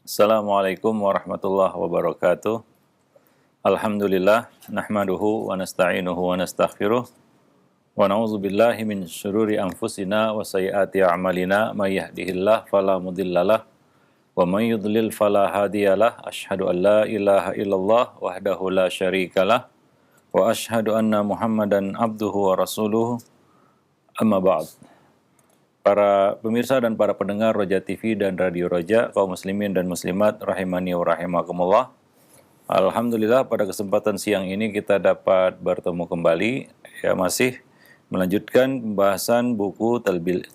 Assalamualaikum warahmatullahi wabarakatuh. Alhamdulillah, nahmaduhu wa nasta'inuhu wa nastaghfiruh. Wa na'udzu billahi min syururi anfusina wa sayyiati a'malina. May yahdihillahu fala mudhillalah wa may yudlil fala hadiyalah. Asyhadu an la ilaha illallah wahdahu la syarikalah wa asyhadu anna Muhammadan abduhu wa rasuluhu. Amma ba'd. Para pemirsa dan para pendengar Roja TV dan Radio Roja, kaum muslimin dan muslimat rahimani wa rahimakumullah. Alhamdulillah pada kesempatan siang ini kita dapat bertemu kembali, ya masih melanjutkan pembahasan buku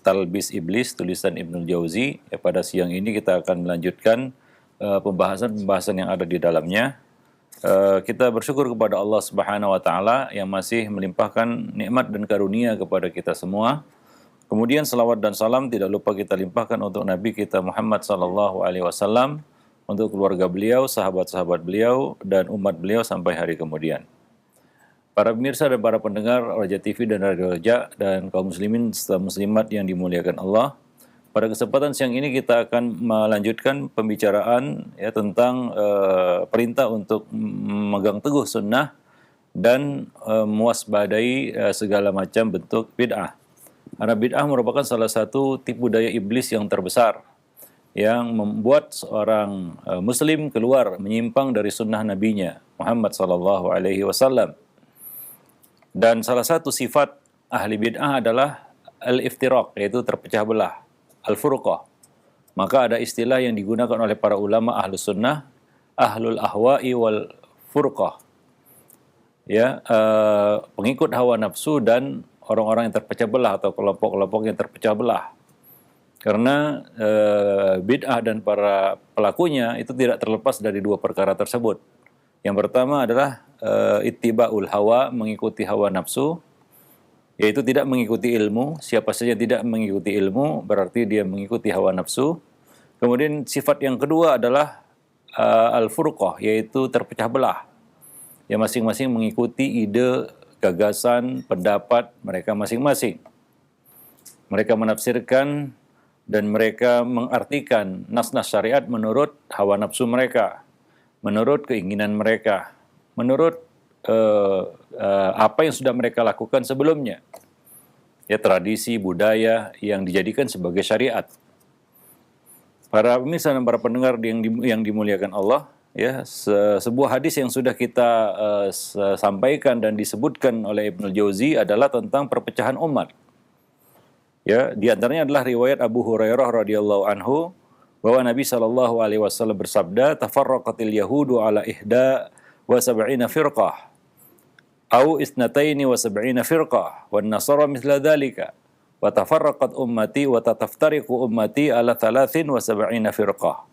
Talbis Iblis tulisan Ibnul Jauzi. Ya, pada siang ini kita akan melanjutkan pembahasan yang ada di dalamnya. Kita bersyukur kepada Allah Subhanahu wa taala yang masih melimpahkan nikmat dan karunia kepada kita semua. Kemudian salawat dan salam tidak lupa kita limpahkan untuk Nabi kita Muhammad sallallahu alaihi wasallam, untuk keluarga beliau, sahabat-sahabat beliau, dan umat beliau sampai hari kemudian. Para pemirsa dan para pendengar Roja TV dan Radio Roja dan kaum muslimin serta muslimat yang dimuliakan Allah, pada kesempatan siang ini kita akan melanjutkan pembicaraan ya tentang perintah untuk memegang teguh sunnah dan mewaspadai segala macam bentuk bid'ah. Karena bid'ah merupakan salah satu tipu daya iblis yang terbesar yang membuat seorang muslim keluar menyimpang dari sunnah nabinya Muhammad sallallahu alaihi wasallam. Dan salah satu sifat ahli bid'ah adalah al-iftiraq, yaitu terpecah belah, al-furqah. Maka ada istilah yang digunakan oleh para ulama ahlu sunnah, ahlul ahwa'i wal furqah. Ya, pengikut hawa nafsu dan orang-orang yang terpecah belah atau kelompok-kelompok yang terpecah belah. Karena bid'ah dan para pelakunya itu tidak terlepas dari dua perkara tersebut. Yang pertama adalah ittiba'ul hawa, mengikuti hawa nafsu, yaitu tidak mengikuti ilmu. Siapa saja tidak mengikuti ilmu berarti dia mengikuti hawa nafsu. Kemudian sifat yang kedua adalah al-furqah, yaitu terpecah belah. Ya, masing-masing mengikuti ide, gagasan, pendapat mereka masing-masing. Mereka menafsirkan dan mereka mengartikan nas-nas syariat menurut hawa nafsu mereka, menurut keinginan mereka, menurut apa yang sudah mereka lakukan sebelumnya. Ya, tradisi, budaya yang dijadikan sebagai syariat. Para pemirsa dan para pendengar yang dimuliakan Allah, ya, sebuah hadis yang sudah kita sampaikan dan disebutkan oleh Ibnul Jauzi adalah tentang perpecahan umat. Ya, di antaranya adalah riwayat Abu Hurairah radhiyallahu anhu bahwa Nabi sallallahu alaihi wasallam bersabda, "Tafarraqatil yahudu ala ihda wa sab'ina firqah, au isnataini wa sab'ina firqah, wan nasara mithla dzalika, wa tafarraqat ummati wa tataftariqu ummati ala thalathin wa sab'ina firqah."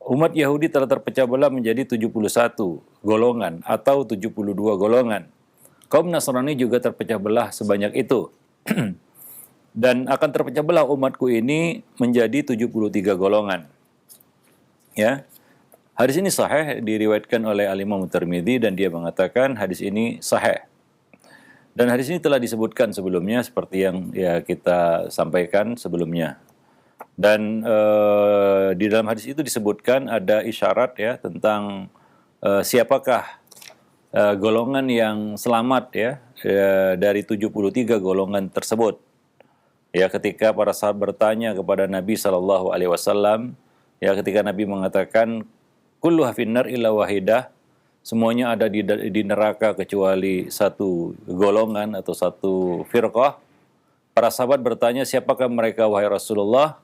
Umat Yahudi telah terpecah belah menjadi 71 golongan atau 72 golongan. Kaum Nasrani juga terpecah belah sebanyak itu. Dan akan terpecah belah umatku ini menjadi 73 golongan. Ya. Hadis ini sahih, diriwayatkan oleh Al-Imam Tirmidzi dan dia mengatakan hadis ini sahih. Dan hadis ini telah disebutkan sebelumnya seperti yang ya kita sampaikan sebelumnya. Dan di dalam hadis itu disebutkan ada isyarat ya tentang siapakah golongan yang selamat ya dari 73 golongan tersebut. Ya, ketika para sahabat bertanya kepada Nabi sallallahu alaihi wasallam, ya ketika Nabi mengatakan kulluha finnar illa wahidah, semuanya ada di neraka kecuali satu golongan atau satu firqah. Para sahabat bertanya, siapakah mereka wahai Rasulullah?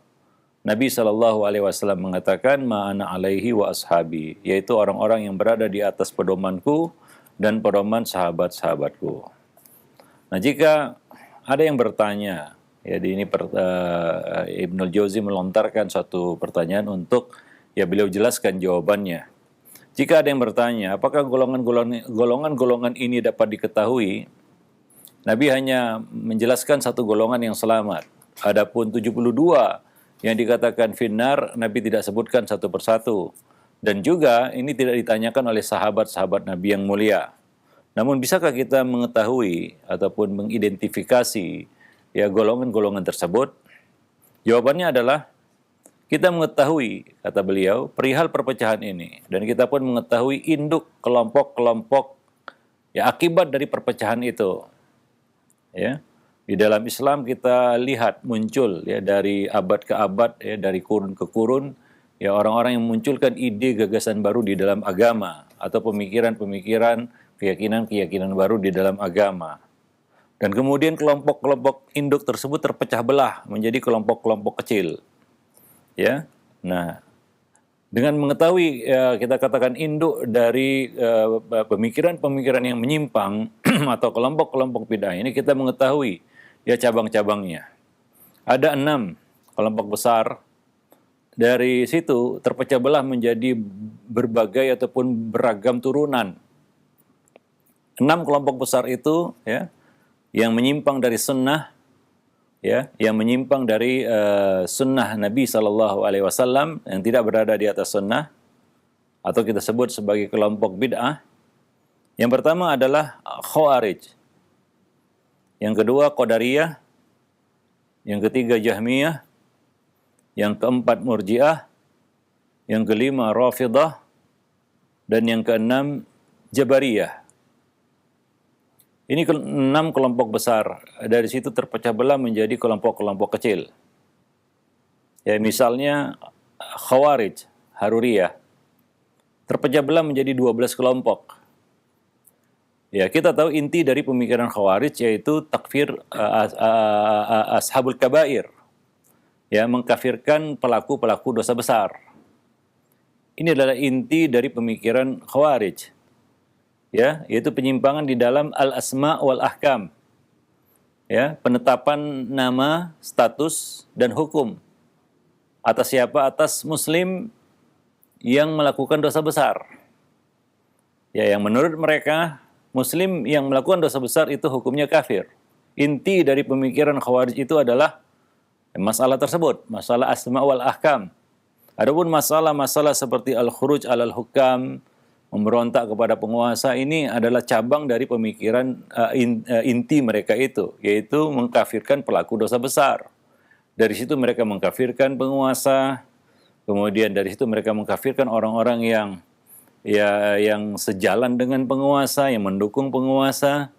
Nabi sallallahu alaihi wasallam mengatakan ma'ana alaihi wa ashabi, yaitu orang-orang yang berada di atas pedomanku dan pedoman sahabat-sahabatku. Nah, jika ada yang bertanya, ya di ini Ibnul Jauzi melontarkan satu pertanyaan untuk ya beliau jelaskan jawabannya. Jika ada yang bertanya, apakah golongan-golongan ini dapat diketahui? Nabi hanya menjelaskan satu golongan yang selamat. Adapun 72 yang dikatakan finnar, Nabi tidak sebutkan satu persatu. Dan juga ini tidak ditanyakan oleh sahabat-sahabat Nabi yang mulia. Namun bisakah kita mengetahui ataupun mengidentifikasi ya golongan-golongan tersebut? Jawabannya adalah Kita mengetahui, kata beliau, perihal perpecahan ini. Dan kita pun mengetahui induk kelompok-kelompok ya akibat dari perpecahan itu. Ya. Di dalam Islam kita lihat muncul ya dari abad ke abad, ya dari kurun ke kurun, ya orang-orang yang memunculkan ide gagasan baru di dalam agama atau pemikiran-pemikiran, keyakinan-keyakinan baru di dalam agama. Dan kemudian kelompok-kelompok induk tersebut terpecah belah menjadi kelompok-kelompok kecil. Ya. Nah, dengan mengetahui ya, kita katakan induk dari pemikiran-pemikiran yang menyimpang atau kelompok-kelompok bid'ah ini, kita mengetahui ya cabang-cabangnya. Ada 6 kelompok besar. Dari situ terpecah belah menjadi berbagai ataupun beragam turunan. 6 kelompok besar itu ya yang menyimpang dari sunnah, ya, yang menyimpang dari sunnah Nabi Shallallahu Alaihi Wasallam, yang tidak berada di atas sunnah, atau kita sebut sebagai kelompok bid'ah. Yang pertama adalah Khawarij, yang kedua Qadariyah, yang ketiga Jahmiyah, yang keempat Murji'ah, yang kelima Rafidah, dan yang keenam Jabariyah. Ini 6 kelompok besar. Dari situ terpecah belah menjadi kelompok-kelompok kecil. Ya, misalnya Khawarij, Haruriyah, terpecah belah menjadi 12 kelompok. Ya, kita tahu inti dari pemikiran Khawarij yaitu takfir ashabul kabair. Ya, mengkafirkan pelaku-pelaku dosa besar. Ini adalah inti dari pemikiran Khawarij. Ya, yaitu penyimpangan di dalam al-asma wal ahkam. Ya, penetapan nama, status dan hukum atas siapa? Atas muslim yang melakukan dosa besar. Ya, yang menurut mereka muslim yang melakukan dosa besar itu hukumnya kafir. Inti dari pemikiran Khawarij itu adalah masalah tersebut, masalah asma wal ahkam. Adapun masalah-masalah seperti al-khuruj alal hukam, memberontak kepada penguasa, ini adalah cabang dari pemikiran inti mereka itu, yaitu mengkafirkan pelaku dosa besar. Dari situ mereka mengkafirkan penguasa, kemudian dari situ mereka mengkafirkan orang-orang yang sejalan dengan penguasa, yang mendukung penguasa.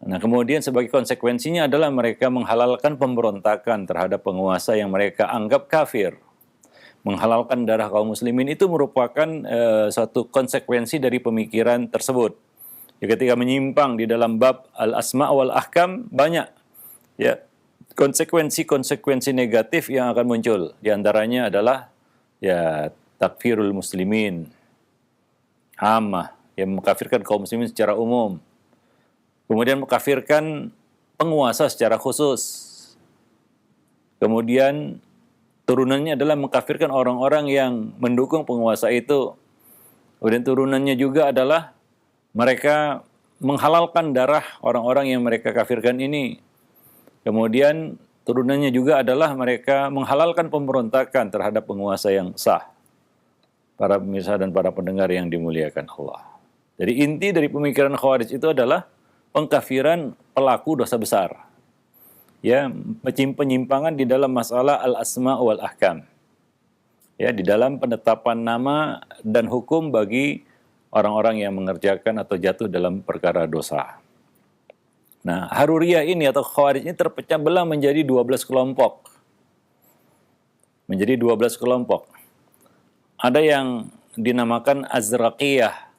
Nah, kemudian sebagai konsekuensinya adalah mereka menghalalkan pemberontakan terhadap penguasa yang mereka anggap kafir. Menghalalkan darah kaum muslimin itu merupakan suatu konsekuensi dari pemikiran tersebut. Ya, ketika menyimpang di dalam bab al-asma wal ahkam, banyak ya konsekuensi-konsekuensi negatif yang akan muncul. Di antaranya adalah ya takfirul muslimin, ammah, yang mengkafirkan kaum muslimin secara umum. Kemudian mengkafirkan penguasa secara khusus. Kemudian turunannya adalah mengkafirkan orang-orang yang mendukung penguasa itu. Kemudian turunannya juga adalah mereka menghalalkan darah orang-orang yang mereka kafirkan ini. Kemudian turunannya juga adalah mereka menghalalkan pemberontakan terhadap penguasa yang sah. Para pemirsa dan para pendengar yang dimuliakan Allah. Jadi inti dari pemikiran Khawarij itu adalah pengkafiran pelaku dosa besar. Ya, penyimpangan di dalam masalah al-asma wal ahkam. Ya, di dalam penetapan nama dan hukum bagi orang-orang yang mengerjakan atau jatuh dalam perkara dosa. Nah, Haruriyah ini atau Khawarij ini terpecah belah menjadi 12 kelompok. Menjadi 12 kelompok. Ada yang dinamakan Azraqiyah.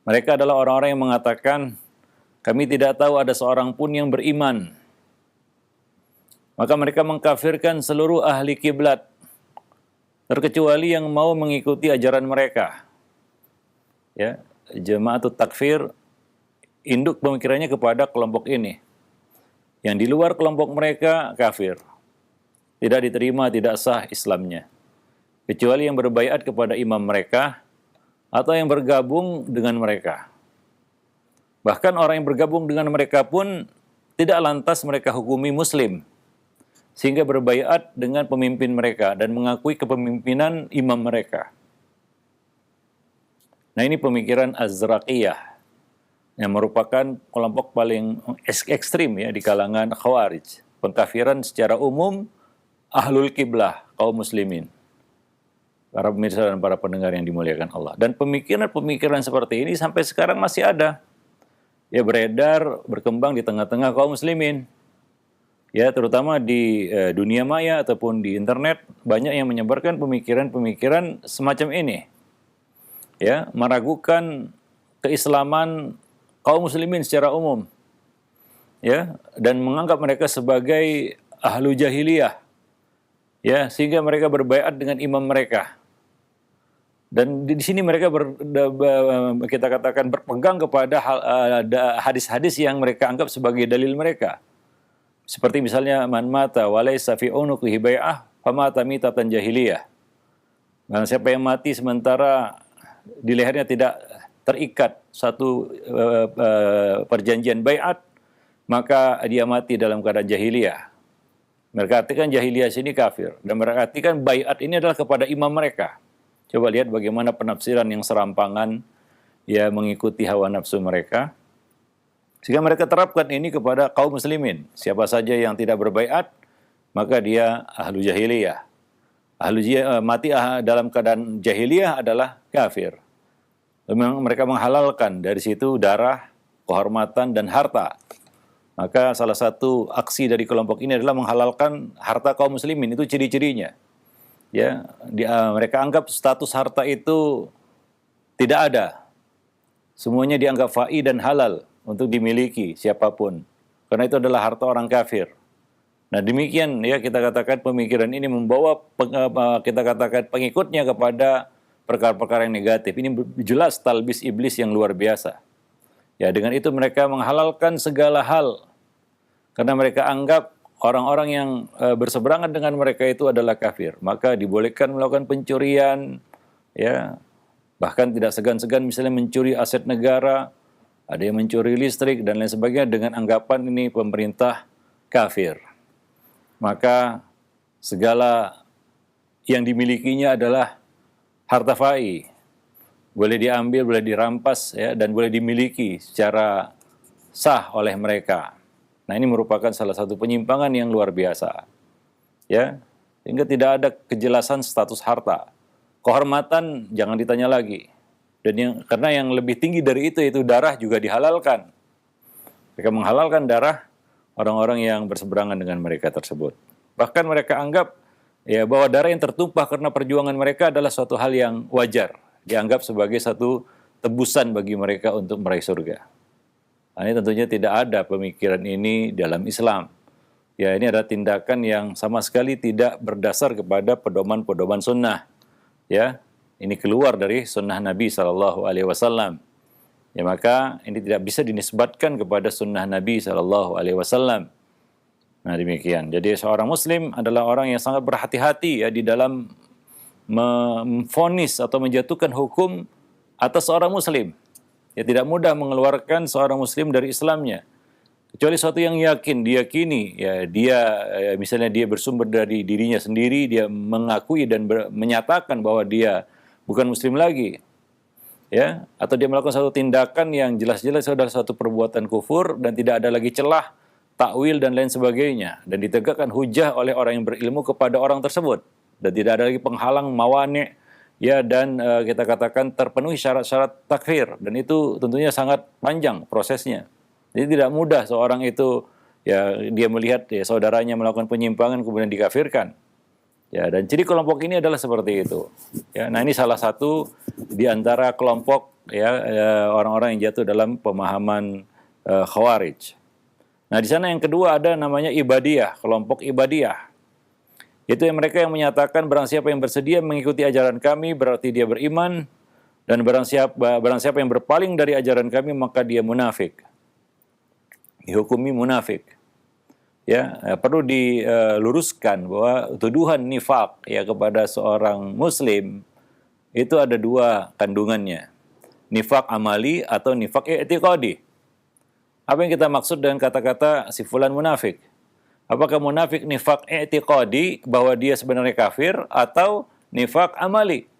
Mereka adalah orang-orang yang mengatakan, kami tidak tahu ada seorang pun yang beriman. Maka mereka mengkafirkan seluruh ahli kiblat, terkecuali yang mau mengikuti ajaran mereka. Ya, Jama'atut Takfir induk pemikirannya kepada kelompok ini. Yang di luar kelompok mereka kafir. Tidak diterima, tidak sah Islamnya. Kecuali yang berbaiat kepada imam mereka atau yang bergabung dengan mereka. Bahkan orang yang bergabung dengan mereka pun tidak lantas mereka hukumi muslim, sehingga berbaiat dengan pemimpin mereka dan mengakui kepemimpinan imam mereka. Nah, ini pemikiran Azraqiyah yang merupakan kelompok paling ekstrim ya di kalangan Khawarij. Pengkafiran secara umum ahlul kiblah, kaum muslimin. Para pemirsa dan para pendengar yang dimuliakan Allah. Dan pemikiran-pemikiran seperti ini sampai sekarang masih ada. Ya, beredar, berkembang di tengah-tengah kaum muslimin. Ya, terutama di dunia maya ataupun di internet, banyak yang menyebarkan pemikiran-pemikiran semacam ini. Ya, meragukan keislaman kaum muslimin secara umum. Ya, dan menganggap mereka sebagai ahlu jahiliyah. Ya, sehingga mereka berbaiat dengan imam mereka. Dan di sini mereka kita katakan berpegang kepada hadis-hadis yang mereka anggap sebagai dalil mereka. Seperti misalnya man mata walaysa fi unuqihi bai'ah famata mitatan jahiliyah. Nah, siapa yang mati sementara di lehernya tidak terikat satu perjanjian baiat, maka dia mati dalam keadaan jahiliyah. Mereka artikan jahiliyah sini kafir, dan mereka artikan baiat ini adalah kepada imam mereka. Coba lihat bagaimana penafsiran yang serampangan ya mengikuti hawa nafsu mereka. Sehingga mereka terapkan ini kepada kaum muslimin. Siapa saja yang tidak berbaiat, maka dia ahlu jahiliyah. Mati dalam keadaan jahiliyah adalah kafir. Memang mereka menghalalkan dari situ darah, kehormatan, dan harta. Maka salah satu aksi dari kelompok ini adalah menghalalkan harta kaum muslimin. Itu ciri-cirinya. Ya, mereka anggap status harta itu tidak ada. Semuanya dianggap fa'i dan halal untuk dimiliki siapapun. Karena itu adalah harta orang kafir. Nah, demikian ya kita katakan pemikiran ini membawa kita katakan pengikutnya kepada perkara-perkara yang negatif. Ini jelas talbis iblis yang luar biasa. Ya, dengan itu mereka menghalalkan segala hal. Karena mereka anggap orang-orang yang berseberangan dengan mereka itu adalah kafir. Maka dibolehkan melakukan pencurian, ya, bahkan tidak segan-segan misalnya mencuri aset negara, ada yang mencuri listrik dan lain sebagainya dengan anggapan ini pemerintah kafir. Maka segala yang dimilikinya adalah harta fai, boleh diambil, boleh dirampas, ya, dan boleh dimiliki secara sah oleh mereka. Nah, ini merupakan salah satu penyimpangan yang luar biasa. Ya, sehingga tidak ada kejelasan status harta. Kehormatan jangan ditanya lagi. Dan karena yang lebih tinggi dari itu yaitu darah juga dihalalkan. Mereka menghalalkan darah orang-orang yang berseberangan dengan mereka tersebut. Bahkan mereka anggap ya bahwa darah yang tertumpah karena perjuangan mereka adalah suatu hal yang wajar. Dianggap sebagai satu tebusan bagi mereka untuk meraih surga. Nah, ini tentunya tidak ada pemikiran ini dalam Islam. Ya, ini adalah tindakan yang sama sekali tidak berdasar kepada pedoman-pedoman sunnah. Ya, ini keluar dari sunnah Nabi SAW. Ya, maka ini tidak bisa dinisbatkan kepada sunnah Nabi SAW. Nah, demikian. Jadi seorang Muslim adalah orang yang sangat berhati-hati ya di dalam memvonis atau menjatuhkan hukum atas seorang Muslim. Ya, tidak mudah mengeluarkan seorang Muslim dari Islamnya. Kecuali sesuatu yang diyakini, ya misalnya dia bersumber dari dirinya sendiri, dia mengakui dan menyatakan bahwa dia bukan Muslim lagi. Ya, atau dia melakukan satu tindakan yang jelas-jelas adalah suatu perbuatan kufur dan tidak ada lagi celah, takwil dan lain sebagainya. Dan ditegakkan hujah oleh orang yang berilmu kepada orang tersebut. Dan tidak ada lagi penghalang mawani', ya, dan kita katakan terpenuhi syarat-syarat takfir, dan itu tentunya sangat panjang prosesnya. Jadi tidak mudah seorang itu ya dia melihat ya saudaranya melakukan penyimpangan kemudian dikafirkan. Ya, dan ciri kelompok ini adalah seperti itu. Ya, nah ini salah satu di antara kelompok ya orang-orang yang jatuh dalam pemahaman Khawarij. Nah, di sana yang kedua ada namanya Ibadiyah, kelompok Ibadiyah. Itu yang mereka yang menyatakan barang siapa yang bersedia mengikuti ajaran kami berarti dia beriman, dan barang siapa yang berpaling dari ajaran kami maka dia munafik. Dihukumi munafik. Ya, perlu diluruskan bahwa tuduhan nifak ya kepada seorang Muslim itu ada dua kandungannya. Nifak amali atau nifak i'tiqadi. Apa yang kita maksud dengan kata-kata si fulan munafik? Apakah munafik nifak i'tiqadi bahwa dia sebenarnya kafir, atau nifak amali?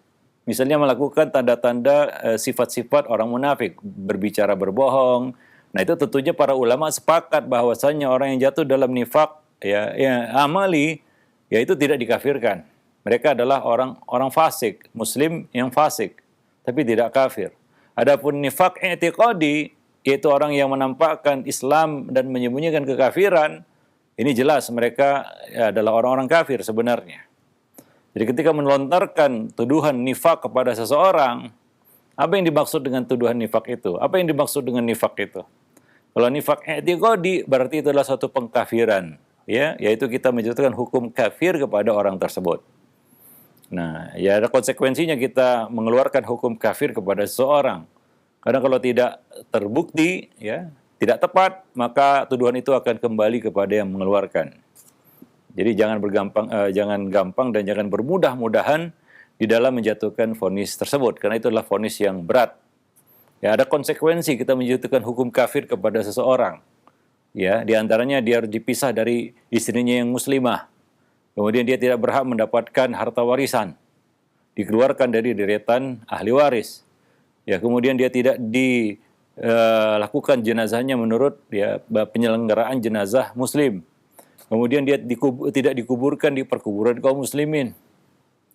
Misalnya melakukan tanda-tanda sifat-sifat orang munafik, berbicara berbohong. Nah, itu tentunya para ulama sepakat bahwasanya orang yang jatuh dalam nifak ya amali yaitu tidak dikafirkan. Mereka adalah orang fasik, muslim yang fasik, tapi tidak kafir. Adapun nifak i'tiqadi, yaitu orang yang menampakkan Islam dan menyembunyikan kekafiran, ini jelas mereka adalah orang-orang kafir sebenarnya. Jadi ketika melontarkan tuduhan nifak kepada seseorang, apa yang dimaksud dengan tuduhan nifak itu? Apa yang dimaksud dengan nifak itu? Kalau nifak i'tiqadi berarti itu adalah suatu pengkafiran, ya, yaitu kita menjatuhkan hukum kafir kepada orang tersebut. Nah, ya ada konsekuensinya kita mengeluarkan hukum kafir kepada seseorang. Karena kalau tidak terbukti, ya, tidak tepat, maka tuduhan itu akan kembali kepada yang mengeluarkan. Jadi jangan gampang dan jangan bermudah-mudahan di dalam menjatuhkan vonis tersebut, karena itu adalah vonis yang berat. Ya, ada konsekuensi kita menjatuhkan hukum kafir kepada seseorang. Ya, di antaranya dia harus dipisah dari istrinya yang muslimah. Kemudian dia tidak berhak mendapatkan harta warisan, dikeluarkan dari deretan ahli waris. Ya, kemudian dia tidak dilakukan jenazahnya menurut ya penyelenggaraan jenazah muslim. Kemudian dia tidak dikuburkan di perkuburan kaum muslimin.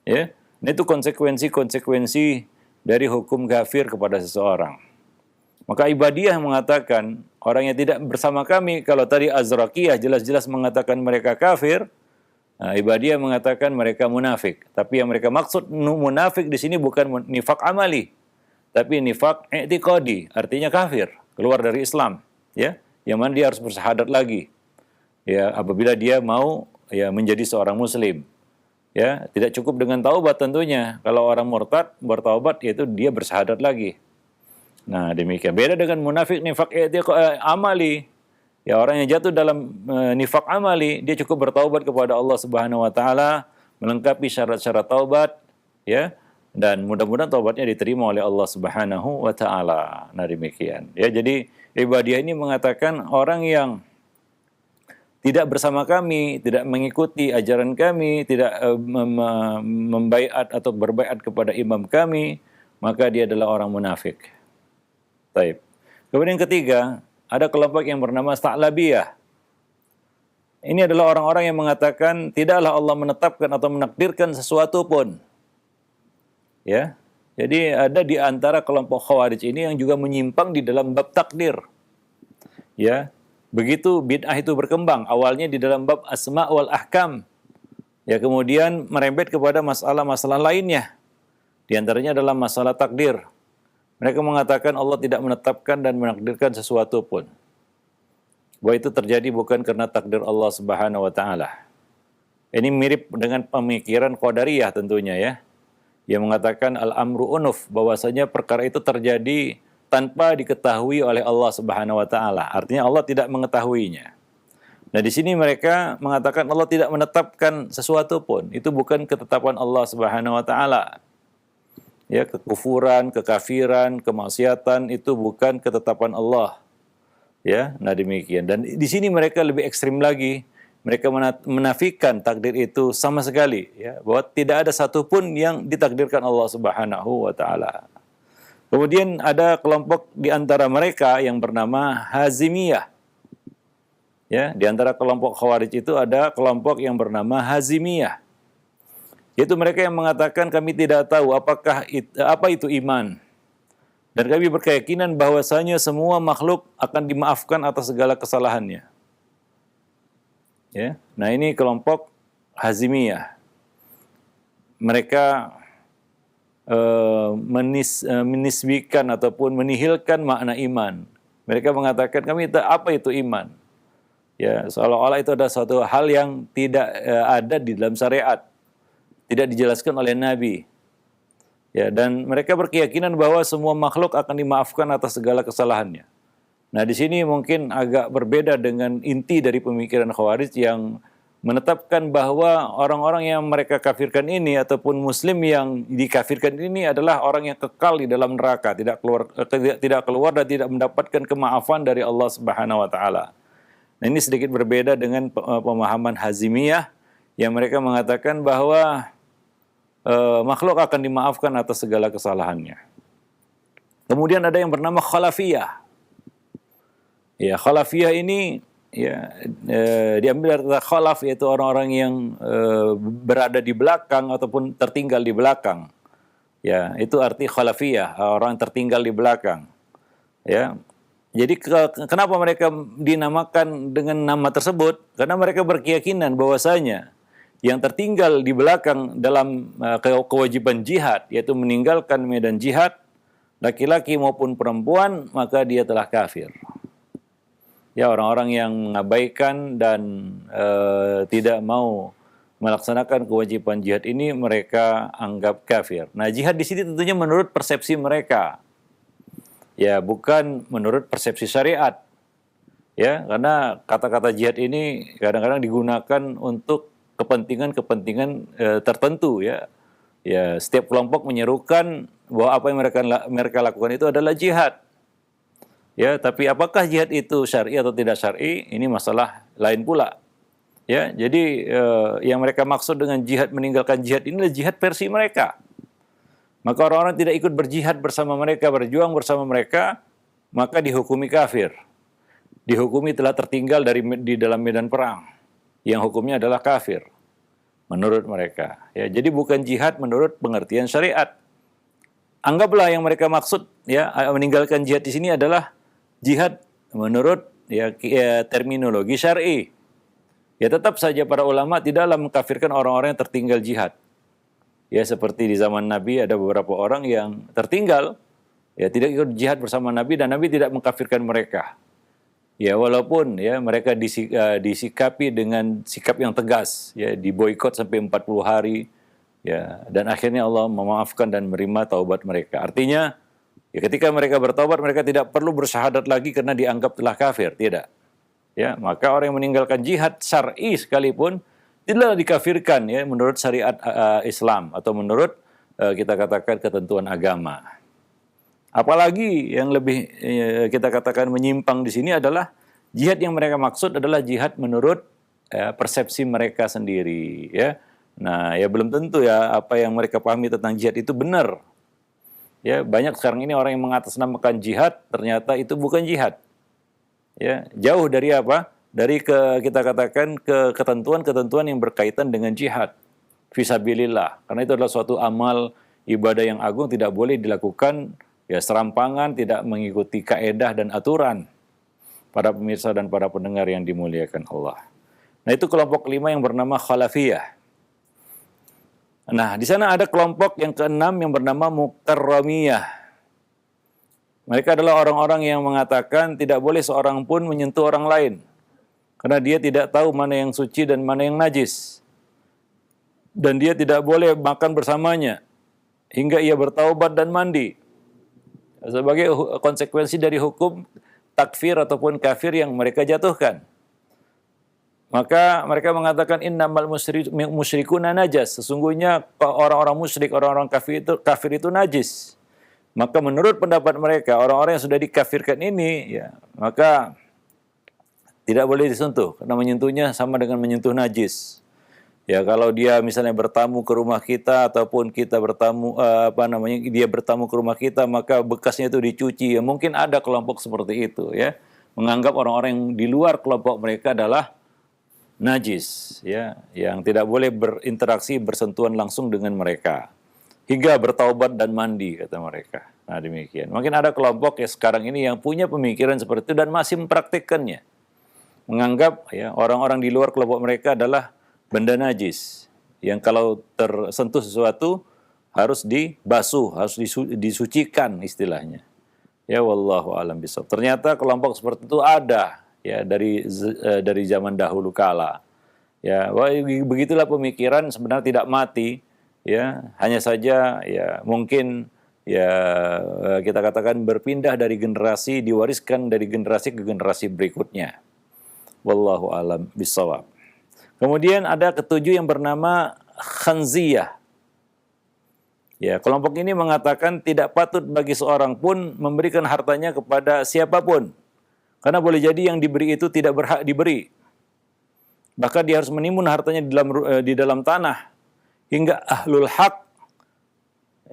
Ya, nah, itu konsekuensi dari hukum kafir kepada seseorang. Maka Ibadiyah mengatakan orang yang tidak bersama kami, kalau tadi Azraqiyah jelas-jelas mengatakan mereka kafir. Nah, Ibadiyah mengatakan mereka munafik. Tapi yang mereka maksud munafik di sini bukan nifak amali, tapi nifak i'tiqadi, artinya kafir, keluar dari Islam, ya. Yang mana dia harus bersyahadat lagi. Ya, apabila dia mau ya menjadi seorang muslim. Ya, tidak cukup dengan taubat tentunya. Kalau orang murtad bertaubat yaitu dia bersyahadat lagi. Nah, demikian. Beda dengan munafik nifak amali. Ya, orang yang jatuh dalam nifak amali, dia cukup bertaubat kepada Allah Subhanahu wa taala, melengkapi syarat-syarat taubat, ya. Dan mudah-mudahan taubatnya diterima oleh Allah Subhanahu wa taala. Nah, demikian. Ya, jadi Ibadiyah ini mengatakan orang yang tidak bersama kami, tidak mengikuti ajaran kami, tidak membaiat atau berbaiat kepada imam kami, maka dia adalah orang munafik. Baik. Kemudian yang ketiga, ada kelompok yang bernama Sa'labiyah. Ini adalah orang-orang yang mengatakan tidaklah Allah menetapkan atau menakdirkan sesuatu pun. Ya. Jadi ada di antara kelompok Khawarij ini yang juga menyimpang di dalam bab takdir. Ya. Begitu bid'ah itu berkembang, awalnya di dalam bab asma' wal ahkam. Ya, kemudian merembet kepada masalah-masalah lainnya. Di antaranya adalah masalah takdir. Mereka mengatakan Allah tidak menetapkan dan menakdirkan sesuatu pun. Bahwa itu terjadi bukan karena takdir Allah Subhanahu wa taala. Ini mirip dengan pemikiran Qadariyah tentunya, ya. Yang mengatakan al-amru unuf, bahwasanya perkara itu terjadi tanpa diketahui oleh Allah Subhanahu wa taala. Artinya Allah tidak mengetahuinya. Nah, di sini mereka mengatakan Allah tidak menetapkan sesuatu pun. Itu bukan ketetapan Allah Subhanahu wa taala. Ya, kekufuran, kekafiran, kemaksiatan itu bukan ketetapan Allah. Ya, nah demikian. Dan di sini mereka lebih ekstrim lagi. Mereka menafikan takdir itu sama sekali, ya, bahwa tidak ada satupun yang ditakdirkan Allah Subhanahu wa taala. Kemudian ada kelompok di antara mereka yang bernama Hazimiyah. Ya, di antara kelompok Khawarij itu ada kelompok yang bernama Hazimiyah. Yaitu mereka yang mengatakan kami tidak tahu apa itu iman. Dan kami berkeyakinan bahwasanya semua makhluk akan dimaafkan atas segala kesalahannya. Ya. Nah, ini kelompok Hazimiyah. Mereka menisbikan ataupun menihilkan makna iman. Mereka mengatakan kami tak apa itu iman. Ya, seolah-olah itu adalah suatu hal yang tidak ada di dalam syariat. Tidak dijelaskan oleh Nabi. Ya, dan mereka berkeyakinan bahwa semua makhluk akan dimaafkan atas segala kesalahannya. Nah, di sini mungkin agak berbeda dengan inti dari pemikiran Khawarij yang menetapkan bahwa orang-orang yang mereka kafirkan ini ataupun muslim yang dikafirkan ini adalah orang yang kekal di dalam neraka, tidak keluar dan tidak mendapatkan kemaafan dari Allah Subhanahu wa taala. Nah, ini sedikit berbeda dengan pemahaman Hazimiyah yang mereka mengatakan bahwa makhluk akan dimaafkan atas segala kesalahannya. Kemudian ada yang bernama Khalafiyah. Ya, Khalafiyah ini ya, diambil dari kata khalaf, yaitu orang-orang yang berada di belakang ataupun tertinggal di belakang. Ya, itu arti khalafiyah, orang tertinggal di belakang. Ya. Jadi kenapa mereka dinamakan dengan nama tersebut? Karena mereka berkeyakinan bahwasanya yang tertinggal di belakang dalam kewajiban jihad, yaitu meninggalkan medan jihad, laki-laki maupun perempuan, maka dia telah kafir. Ya, orang-orang yang mengabaikan dan tidak mau melaksanakan kewajiban jihad ini mereka anggap kafir. Nah, jihad di sini tentunya menurut persepsi mereka. Ya, bukan menurut persepsi syariat. Ya, karena kata-kata jihad ini kadang-kadang digunakan untuk kepentingan-kepentingan tertentu, ya. Ya, setiap kelompok menyerukan bahwa apa yang mereka lakukan itu adalah jihad. Ya, tapi apakah jihad itu syar'i atau tidak syar'i? Ini masalah lain pula. Ya, jadi yang mereka maksud dengan jihad, meninggalkan jihad ini adalah jihad versi mereka. Maka orang-orang tidak ikut berjihad bersama mereka, berjuang bersama mereka, maka dihukumi kafir. Dihukumi telah tertinggal di dalam medan perang. Yang hukumnya adalah kafir menurut mereka. Ya, jadi bukan jihad menurut pengertian syariat. Anggaplah yang mereka maksud, ya, meninggalkan jihad di sini adalah jihad menurut terminologi syar'i. Ya, tetap saja para ulama tidaklah mengkafirkan orang-orang yang tertinggal jihad. Ya, seperti di zaman Nabi ada beberapa orang yang tertinggal, ya, tidak ikut jihad bersama Nabi, dan Nabi tidak mengkafirkan mereka. Ya, walaupun ya mereka disikapi dengan sikap yang tegas, ya, diboikot sampai 40 hari, ya, dan akhirnya Allah memaafkan dan menerima taubat mereka. Artinya, ya, ketika mereka bertaubat, mereka tidak perlu bersyahadat lagi karena dianggap telah kafir, tidak. Ya, maka orang yang meninggalkan jihad syar'i sekalipun tidaklah dikafirkan, ya, menurut syariat Islam atau menurut kita katakan ketentuan agama. Apalagi yang lebih kita katakan menyimpang di sini adalah jihad yang mereka maksud adalah jihad menurut persepsi mereka sendiri, ya. Nah, ya belum tentu ya apa yang mereka pahami tentang jihad itu benar. Ya, banyak sekarang ini orang yang mengatasnamakan jihad ternyata itu bukan jihad. Ya, jauh dari apa? Dari kita katakan ketentuan-ketentuan yang berkaitan dengan jihad fisabilillah. Karena itu adalah suatu amal ibadah yang agung, tidak boleh dilakukan ya serampangan, tidak mengikuti kaedah dan aturan. Para pemirsa dan para pendengar yang dimuliakan Allah. Nah, itu kelompok kelima yang bernama Khalafiyah. Nah, di sana ada kelompok yang keenam yang bernama Mukarramiyah. Mereka adalah orang-orang yang mengatakan tidak boleh seorang pun menyentuh orang lain, karena dia tidak tahu mana yang suci dan mana yang najis. Dan dia tidak boleh makan bersamanya hingga ia bertaubat dan mandi. Sebagai konsekuensi dari hukum takfir ataupun kafir yang mereka jatuhkan. Maka mereka mengatakan innamal musyrikuna najas. Sesungguhnya orang-orang musyrik, orang-orang kafir itu najis. Maka menurut pendapat mereka, orang-orang yang sudah dikafirkan ini, ya, maka tidak boleh disentuh, karena menyentuhnya sama dengan menyentuh najis. Ya, kalau dia misalnya bertamu ke rumah kita ataupun kita bertamu dia bertamu ke rumah kita, maka bekasnya itu dicuci. Ya, mungkin ada kelompok seperti itu, ya, menganggap orang-orang yang di luar kelompok mereka adalah najis, ya, yang tidak boleh berinteraksi, bersentuhan langsung dengan mereka hingga bertaubat dan mandi, kata mereka. Nah, demikian. Mungkin ada kelompok ya sekarang ini yang punya pemikiran seperti itu dan masih mempraktikkannya. Menganggap ya orang-orang di luar kelompok mereka adalah benda najis yang kalau tersentuh sesuatu harus dibasuh, harus disucikan istilahnya. Ya, wallahu alam bishawab. Ternyata kelompok seperti itu ada ya dari zaman dahulu kala. Ya, begitulah pemikiran sebenarnya tidak mati, ya, hanya saja ya mungkin ya kita katakan berpindah dari generasi, diwariskan dari generasi ke generasi berikutnya. Wallahu alam bishawab. Kemudian ada ketujuh yang bernama Khanziyah. Ya, kelompok ini mengatakan tidak patut bagi seorang pun memberikan hartanya kepada siapapun. Karena boleh jadi yang diberi itu tidak berhak diberi. Bahkan dia harus menimbun hartanya di dalam tanah hingga ahlul haq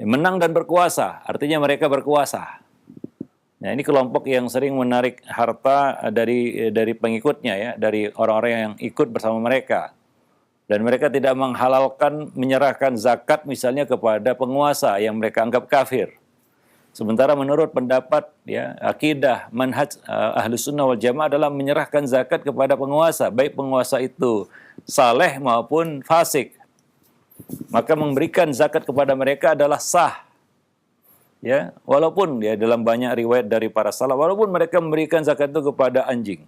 menang dan berkuasa. Artinya mereka berkuasa. Nah, ini kelompok yang sering menarik harta dari pengikutnya ya, dari orang-orang yang ikut bersama mereka. Dan mereka tidak menghalalkan menyerahkan zakat misalnya kepada penguasa yang mereka anggap kafir. Sementara menurut pendapat ya akidah manhaj Ahlus Sunnah wal Jamaah adalah menyerahkan zakat kepada penguasa, baik penguasa itu saleh maupun fasik. Maka memberikan zakat kepada mereka adalah sah. Ya, walaupun ya dalam banyak riwayat dari para salaf, walaupun mereka memberikan zakat itu kepada anjing.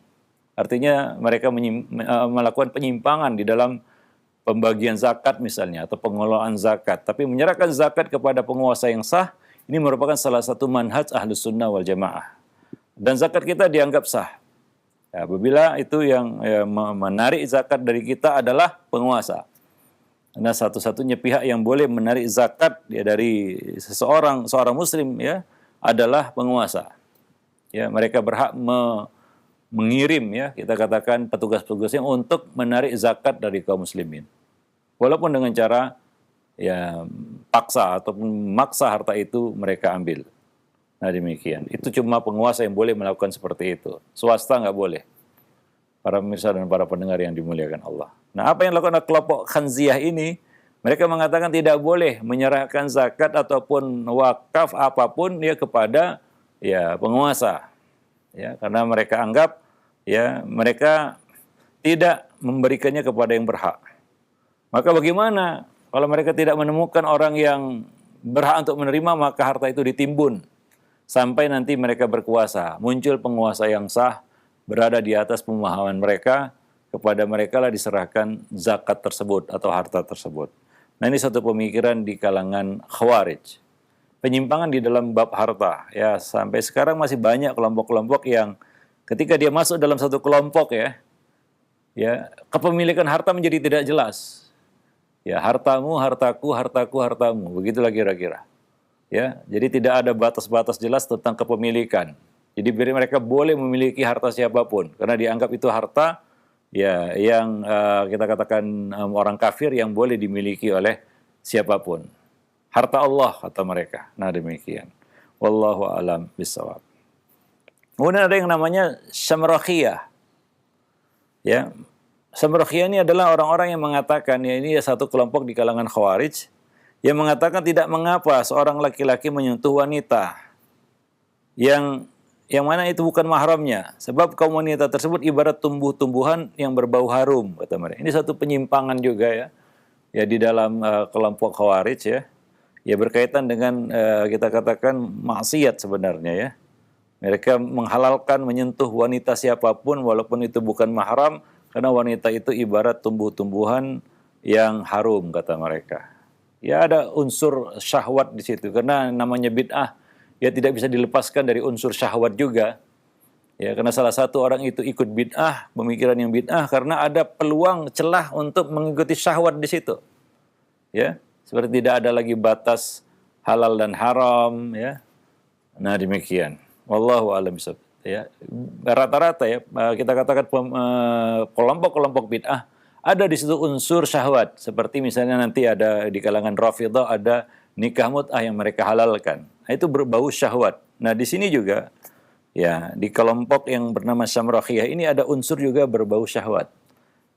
Artinya mereka melakukan penyimpangan di dalam pembagian zakat misalnya atau pengelolaan zakat, tapi menyerahkan zakat kepada penguasa yang sah ini merupakan salah satu manhaj Ahlus Sunnah wal Jamaah. Dan zakat kita dianggap sah. Ya, apabila itu yang menarik zakat dari kita adalah penguasa. Karena satu-satunya pihak yang boleh menarik zakat ya dari seorang muslim ya adalah penguasa. Ya, mereka berhak mengirim ya kita katakan petugas-petugasnya untuk menarik zakat dari kaum muslimin. Walaupun dengan cara ya paksa ataupun maksa harta itu mereka ambil. Nah demikian. Itu cuma penguasa yang boleh melakukan seperti itu. Swasta nggak boleh. Para pemirsa dan para pendengar yang dimuliakan Allah. Nah apa yang dilakukan kelompok Khanziyah ini, mereka mengatakan tidak boleh menyerahkan zakat ataupun wakaf apapun ya kepada ya penguasa. Ya, karena mereka anggap ya mereka tidak memberikannya kepada yang berhak. Maka bagaimana kalau mereka tidak menemukan orang yang berhak untuk menerima, maka harta itu ditimbun sampai nanti mereka berkuasa. Muncul penguasa yang sah berada di atas pemahaman mereka, kepada mereka lah diserahkan zakat tersebut atau harta tersebut. Nah ini satu pemikiran di kalangan Khawarij. Penyimpangan di dalam bab harta ya sampai sekarang masih banyak kelompok-kelompok yang ketika dia masuk dalam satu kelompok ya kepemilikan harta menjadi tidak jelas. Ya, hartamu, hartaku, hartaku, hartamu. Begitulah kira-kira. Ya, jadi tidak ada batas-batas jelas tentang kepemilikan. Jadi mereka boleh memiliki harta siapapun karena dianggap itu harta ya yang kita katakan orang kafir yang boleh dimiliki oleh siapapun. Harta Allah kata mereka. Nah, demikian. Wallahu a'lam bishawab. Kemudian ada yang namanya Syamrakhiyah. Ya, Syamrakhiyah ini adalah orang-orang yang mengatakan, ya ini satu kelompok di kalangan Khawarij, yang mengatakan tidak mengapa seorang laki-laki menyentuh wanita yang mana itu bukan mahramnya, sebab kaum wanita tersebut ibarat tumbuh-tumbuhan yang berbau harum, kata mereka. Ini satu penyimpangan juga ya di dalam kelompok Khawarij ya berkaitan dengan kita katakan maksiat sebenarnya ya. Mereka menghalalkan menyentuh wanita siapapun walaupun itu bukan mahram, karena wanita itu ibarat tumbuh-tumbuhan yang harum kata mereka. Ya ada unsur syahwat di situ karena namanya bid'ah ya tidak bisa dilepaskan dari unsur syahwat juga. Ya karena salah satu orang itu ikut bid'ah, pemikiran yang bid'ah karena ada peluang celah untuk mengikuti syahwat di situ. Ya, seperti tidak ada lagi batas halal dan haram ya. Nah demikian. Wallahu a'lam bishawab. Ya, rata-rata ya kita katakan kelompok-kelompok bid'ah ada di situ unsur syahwat seperti misalnya nanti ada di kalangan Rafidhah ada nikah mut'ah yang mereka halalkan. Nah, itu berbau syahwat. Nah, di sini juga ya di kelompok yang bernama Syamrakhiyah ini ada unsur juga berbau syahwat.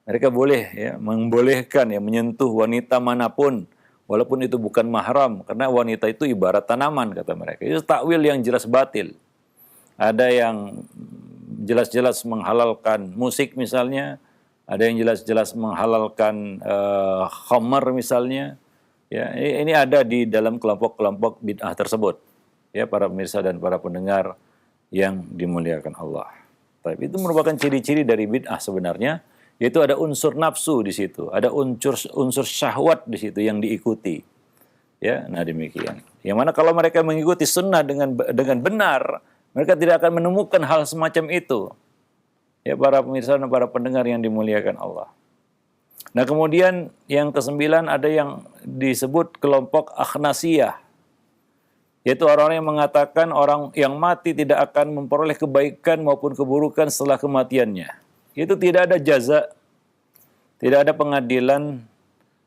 Mereka boleh ya membolehkan ya menyentuh wanita manapun walaupun itu bukan mahram karena wanita itu ibarat tanaman kata mereka. Itu takwil yang jelas batil. Ada yang jelas-jelas menghalalkan musik misalnya, ada yang jelas-jelas menghalalkan khamar misalnya. Ya, ini ada di dalam kelompok-kelompok bid'ah tersebut. Ya, para pemirsa dan para pendengar yang dimuliakan Allah. Tapi itu merupakan ciri-ciri dari bid'ah sebenarnya, yaitu ada unsur nafsu di situ, ada unsur syahwat di situ yang diikuti. Ya, nah demikian. Yang mana kalau mereka mengikuti sunnah dengan benar, mereka tidak akan menemukan hal semacam itu. Ya para pemirsa dan para pendengar yang dimuliakan Allah. Nah kemudian yang kesembilan ada yang disebut kelompok Akhnasiyah. Yaitu orang-orang yang mengatakan orang yang mati tidak akan memperoleh kebaikan maupun keburukan setelah kematiannya. Itu tidak ada jaza, tidak ada pengadilan,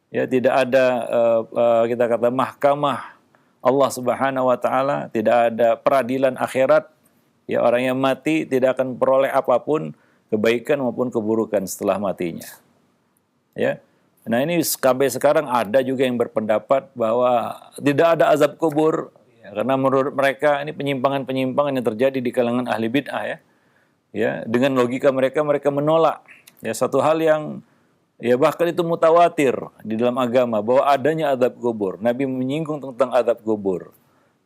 ya tidak ada kita kata mahkamah Allah Subhanahu wa taala, tidak ada peradilan akhirat. Ya, orang yang mati tidak akan peroleh apapun kebaikan maupun keburukan setelah matinya. Ya. Nah, ini sampai sekarang ada juga yang berpendapat bahwa tidak ada azab kubur, ya, karena menurut mereka ini penyimpangan-penyimpangan yang terjadi di kalangan ahli bid'ah, ya. Ya, dengan logika mereka, mereka menolak ya satu hal yang ya bahkan itu mutawatir di dalam agama bahwa adanya azab kubur. Nabi menyinggung tentang azab kubur.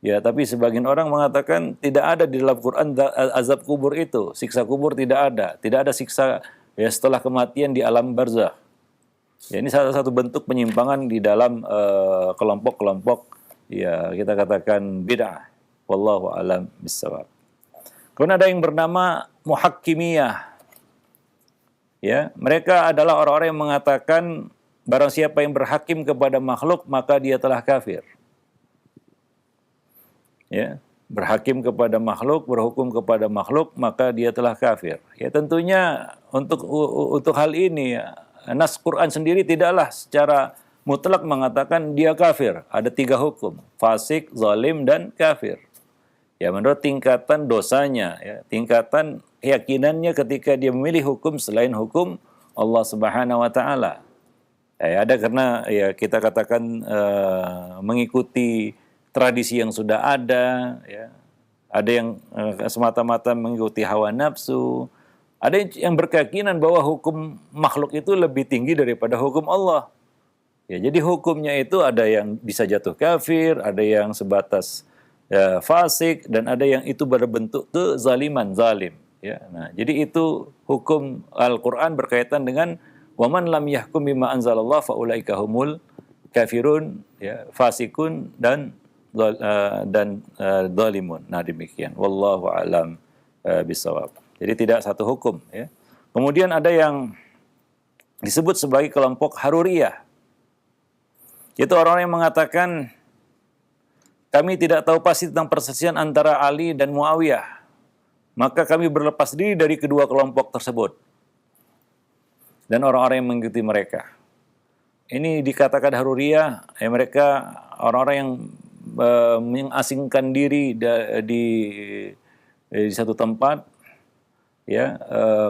Ya, tapi sebagian orang mengatakan tidak ada di dalam Quran azab kubur itu, siksa kubur tidak ada. Tidak ada siksa ya setelah kematian di alam barzakh. Ya, ini salah satu bentuk penyimpangan di dalam kelompok-kelompok ya kita katakan bid'ah. Wallahu a'lam bishawab. Kemudian ada yang bernama muhakkimiyah. Ya, mereka adalah orang-orang yang mengatakan barang siapa yang berhakim kepada makhluk maka dia telah kafir. Ya, berhakim kepada makhluk, berhukum kepada makhluk, maka dia telah kafir. Ya, tentunya untuk hal ini ya, nas Quran sendiri tidaklah secara mutlak mengatakan dia kafir. Ada 3 hukum, fasik, zalim, dan kafir. Ya, menurut tingkatan dosanya, ya, tingkatan keyakinannya ketika dia memilih hukum selain hukum Allah Subhanahu wa taala. Ya, ada karena ya kita katakan mengikuti tradisi yang sudah ada, ya. Ada yang semata-mata mengikuti hawa nafsu, ada yang berkeyakinan bahwa hukum makhluk itu lebih tinggi daripada hukum Allah. Ya, jadi hukumnya itu ada yang bisa jatuh kafir, ada yang sebatas ya, fasik, dan ada yang itu berbentuk kezaliman, zalim. Ya, nah, jadi itu hukum Al-Quran berkaitan dengan waman lam yahkum bima anzalallah faulaika humul kafirun, ya, fasikun dan zalimun. Nah, demikian. Wallahu a'lam bishawab. Jadi tidak satu hukum, ya. Kemudian ada yang disebut sebagai kelompok Haruriyah. Itu orang yang mengatakan kami tidak tahu pasti tentang perselisihan antara Ali dan Muawiyah. Maka kami berlepas diri dari kedua kelompok tersebut. Dan orang-orang yang mengikuti mereka. Ini dikatakan Haruriyah, ya mereka orang-orang yang mengasingkan diri di satu tempat, ya,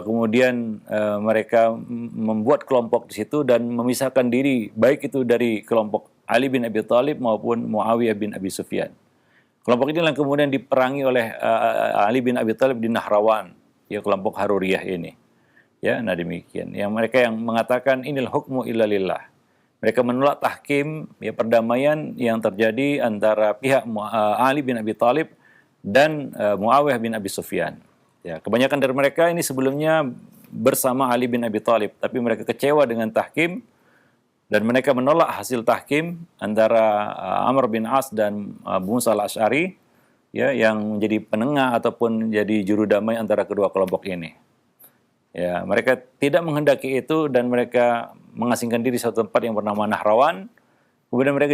kemudian mereka membuat kelompok di situ dan memisahkan diri baik itu dari kelompok Ali bin Abi Thalib maupun Muawiyah bin Abi Sufyan. Kelompok ini yang kemudian diperangi oleh Ali bin Abi Thalib di Nahrawan, ya, kelompok Haruriyah ini. Ya, nah demikian. Yang mereka yang mengatakan inil hukmu illa lillah. Mereka menolak tahkim, ya, perdamaian yang terjadi antara pihak Ali bin Abi Thalib dan Muawiyah bin Abi Sufyan. Ya, kebanyakan dari mereka ini sebelumnya bersama Ali bin Abi Thalib, tapi mereka kecewa dengan tahkim dan mereka menolak hasil tahkim antara Amr bin As dan Abu Musa al-Asy'ari, ya, yang menjadi penengah ataupun jadi juru damai antara kedua kelompok ini. Ya, mereka tidak menghendaki itu dan mereka mengasingkan diri di satu tempat yang bernama Nahrawan. Kemudian mereka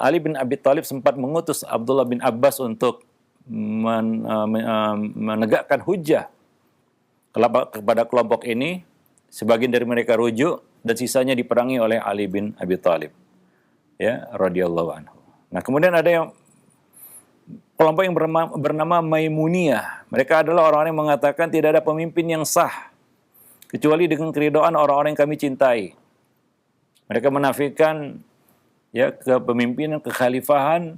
Ali bin Abi Thalib sempat mengutus Abdullah bin Abbas untuk menegakkan hujjah kepada kelompok ini. Sebagian dari mereka rujuk dan sisanya diperangi oleh Ali bin Abi Thalib, ya, radhiyallahu anhu. Nah, kemudian ada yang kelompok yang bernama Maimuniyah. Mereka adalah orang-orang yang mengatakan tidak ada pemimpin yang sah kecuali dengan keridhaan orang-orang yang kami cintai. Mereka menafikan, ya, kepemimpinan, kekhalifahan,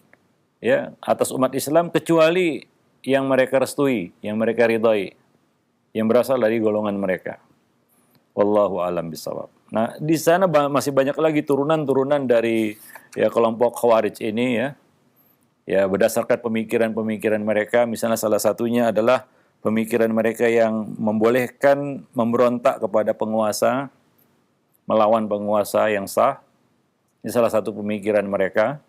ya, atas umat Islam kecuali yang mereka restui, yang mereka ridhai, yang berasal dari golongan mereka. Wallahu a'lam bishawab. Nah, di sana masih banyak lagi turunan-turunan dari, ya, kelompok Khawarij ini, ya. Ya, berdasarkan pemikiran-pemikiran mereka, misalnya salah satunya adalah pemikiran mereka yang membolehkan memberontak kepada penguasa, melawan penguasa yang sah. Ini salah satu pemikiran mereka.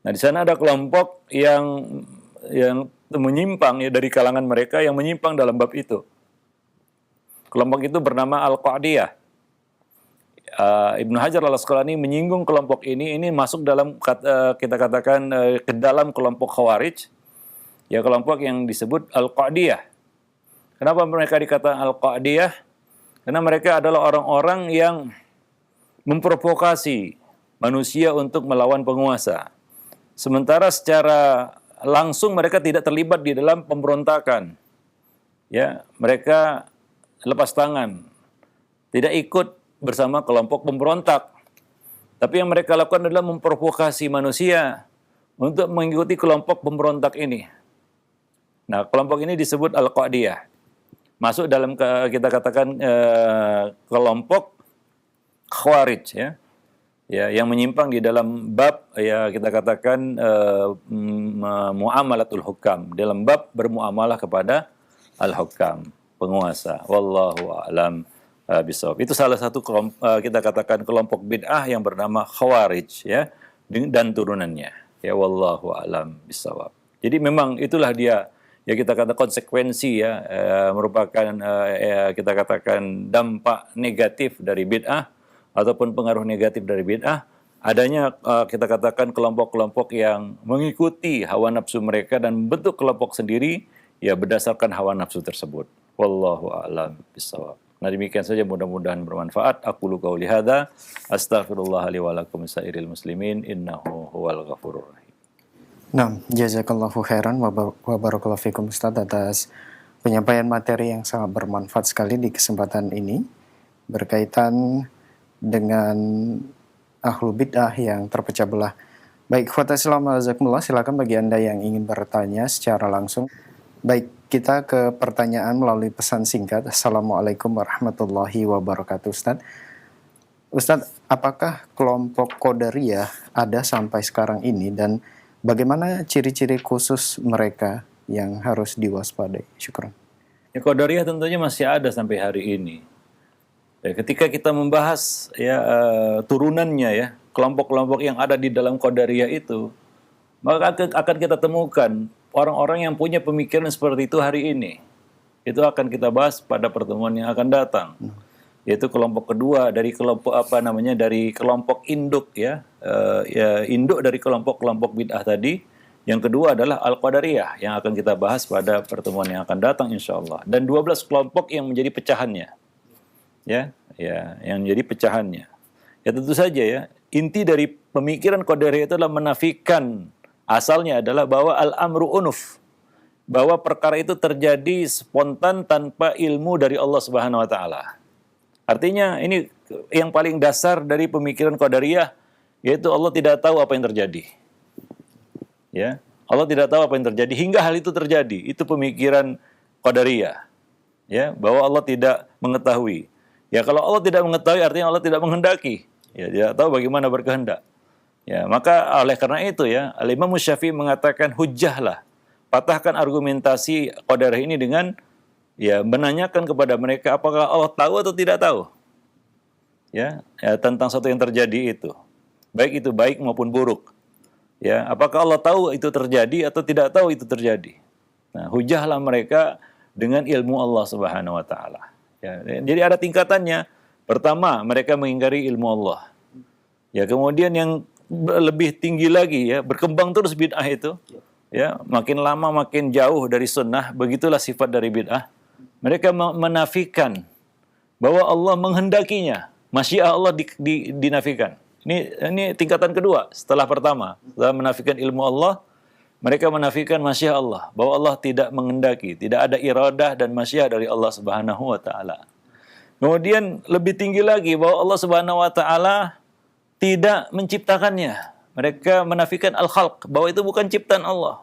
Nah, di sana ada kelompok yang menyimpang, ya, dari kalangan mereka yang menyimpang dalam bab itu. Kelompok itu bernama Al-Qa'diyah. Ibnu Hajar al-Asqalani menyinggung kelompok ini masuk dalam kita katakan ke dalam kelompok Khawarij, ya, kelompok yang disebut Al-Qa'diyah. Kenapa mereka dikatakan Al-Qa'diyah? Karena mereka adalah orang-orang yang memprovokasi manusia untuk melawan penguasa. Sementara secara langsung mereka tidak terlibat di dalam pemberontakan. Ya, mereka lepas tangan, tidak ikut bersama kelompok pemberontak. Tapi yang mereka lakukan adalah memprovokasi manusia untuk mengikuti kelompok pemberontak ini. Nah, kelompok ini disebut Al-Qa'diyah. Masuk dalam kita katakan kelompok Khawarij, ya. Ya, yang menyimpang di dalam bab, ya kita katakan muamalatul hukam, dalam bab bermuamalah kepada al-hukam, penguasa. Wallahu a'lam bishawab. Itu salah satu kita katakan kelompok bid'ah yang bernama Khawarij, ya, dan turunannya. Ya, wallahu a'lam bishawab. Jadi memang itulah dia, ya kita kata konsekuensi, ya, merupakan kita katakan dampak negatif dari bid'ah ataupun pengaruh negatif dari bid'ah, adanya kita katakan kelompok-kelompok yang mengikuti hawa nafsu mereka dan bentuk kelompok sendiri, ya berdasarkan hawa nafsu tersebut. Wallahu a'lam bishawab. Nah, demikian saja, mudah-mudahan bermanfaat. Aqulu qauli hadza, astaghfirullah li wa lakum sairil muslimin, innahu huwal ghafurur rahim. Nah, jazakallahu khairan wa barakallahu fikum Ustaz atas penyampaian materi yang sangat bermanfaat sekali di kesempatan ini berkaitan dengan ahlul bid'ah yang terpecah belah. Baik, ikhwatal Islam jazakumullah, silakan bagi Anda yang ingin bertanya secara langsung. Baik, kita ke pertanyaan melalui pesan singkat. Assalamualaikum warahmatullahi wabarakatuh Ustaz. Ustaz, apakah kelompok Qadariyah ada sampai sekarang ini dan bagaimana ciri-ciri khusus mereka yang harus diwaspadai? Syukran. Ya, Qadariyah tentunya masih ada sampai hari ini. Ya, ketika kita membahas, ya, turunannya, ya, kelompok-kelompok yang ada di dalam Qadariyah itu, maka akan kita temukan orang-orang yang punya pemikiran seperti itu hari ini. Itu akan kita bahas pada pertemuan yang akan datang. Yaitu kelompok kedua dari kelompok dari kelompok induk, ya, induk dari kelompok-kelompok bid'ah tadi. Yang kedua adalah Al-Qadariyah yang akan kita bahas pada pertemuan yang akan datang insyaallah. Dan 12 kelompok yang menjadi pecahannya. Ya, yang menjadi pecahannya. Ya tentu saja, ya, inti dari pemikiran Qadariyah itu adalah menafikan, asalnya adalah bahwa al-amru unuf, bahwa perkara itu terjadi spontan tanpa ilmu dari Allah Subhanahu wa taala. Artinya ini yang paling dasar dari pemikiran Qadariyah, yaitu Allah tidak tahu apa yang terjadi. Ya, Allah tidak tahu apa yang terjadi hingga hal itu terjadi. Itu pemikiran Qadariyah. Ya, bahwa Allah tidak mengetahui. Ya, kalau Allah tidak mengetahui artinya Allah tidak menghendaki. Ya, tidak tahu bagaimana berkehendak. Ya, maka oleh karena itu, ya, Al-Imam Syafi'i mengatakan hujjahlah. Patahkan argumentasi Qadariyah ini dengan, ya, menanyakan kepada mereka apakah Allah tahu atau tidak tahu. Ya, tentang sesuatu yang terjadi itu. Baik itu baik maupun buruk. Ya, apakah Allah tahu itu terjadi atau tidak tahu itu terjadi. Nah, hujahlah mereka dengan ilmu Allah Subhanahu wa taala. Ya, jadi ada tingkatannya. Pertama, mereka mengingkari ilmu Allah. Ya, kemudian yang lebih tinggi lagi, ya, berkembang terus bid'ah itu. Ya, makin lama makin jauh dari sunnah, begitulah sifat dari bid'ah. Mereka menafikan bahwa Allah menghendakinya. Masyiah Allah dinafikan. Ini tingkatan kedua setelah pertama. Setelah menafikan ilmu Allah, mereka menafikan masyiah Allah, bahwa Allah tidak menghendaki, tidak ada iradah dan masyiah dari Allah Subhanahu wa taala. Kemudian lebih tinggi lagi bahwa Allah Subhanahu wa taala tidak menciptakannya. Mereka menafikan al-khalq, bahwa itu bukan ciptaan Allah.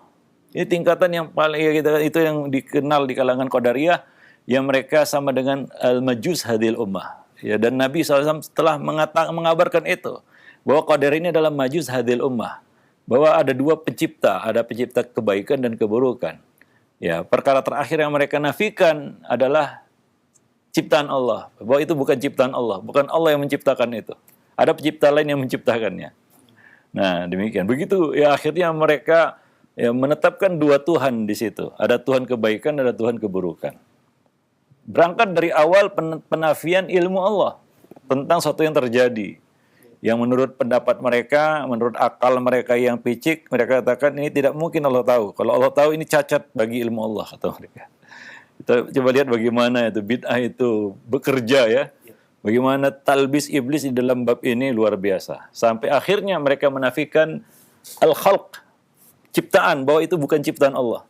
Ini tingkatan yang paling, ya, itu yang dikenal di kalangan Qadariyah, yang mereka sama dengan al-majus hadil ummah. Ya, dan Nabi SAW telah mengabarkan itu, bahwa Qadariyah ini adalah majus hadil ummah, bahwa ada dua pencipta, ada pencipta kebaikan dan keburukan. Ya, perkara terakhir yang mereka nafikan adalah ciptaan Allah, bahwa itu bukan ciptaan Allah, bukan Allah yang menciptakan itu. Ada pencipta lain yang menciptakannya. Nah, demikian. Begitu, ya, akhirnya mereka, ya, menetapkan dua Tuhan di situ. Ada Tuhan kebaikan, ada Tuhan keburukan. Berangkat dari awal penafian ilmu Allah tentang sesuatu yang terjadi. Yang menurut pendapat mereka, menurut akal mereka yang picik, mereka katakan ini tidak mungkin Allah tahu. Kalau Allah tahu ini cacat bagi ilmu Allah, kata mereka. Kita coba lihat bagaimana itu bid'ah itu bekerja, ya. Bagaimana talbis iblis di dalam bab ini luar biasa. Sampai akhirnya mereka menafikan al-khalq, ciptaan, bahwa itu bukan ciptaan Allah.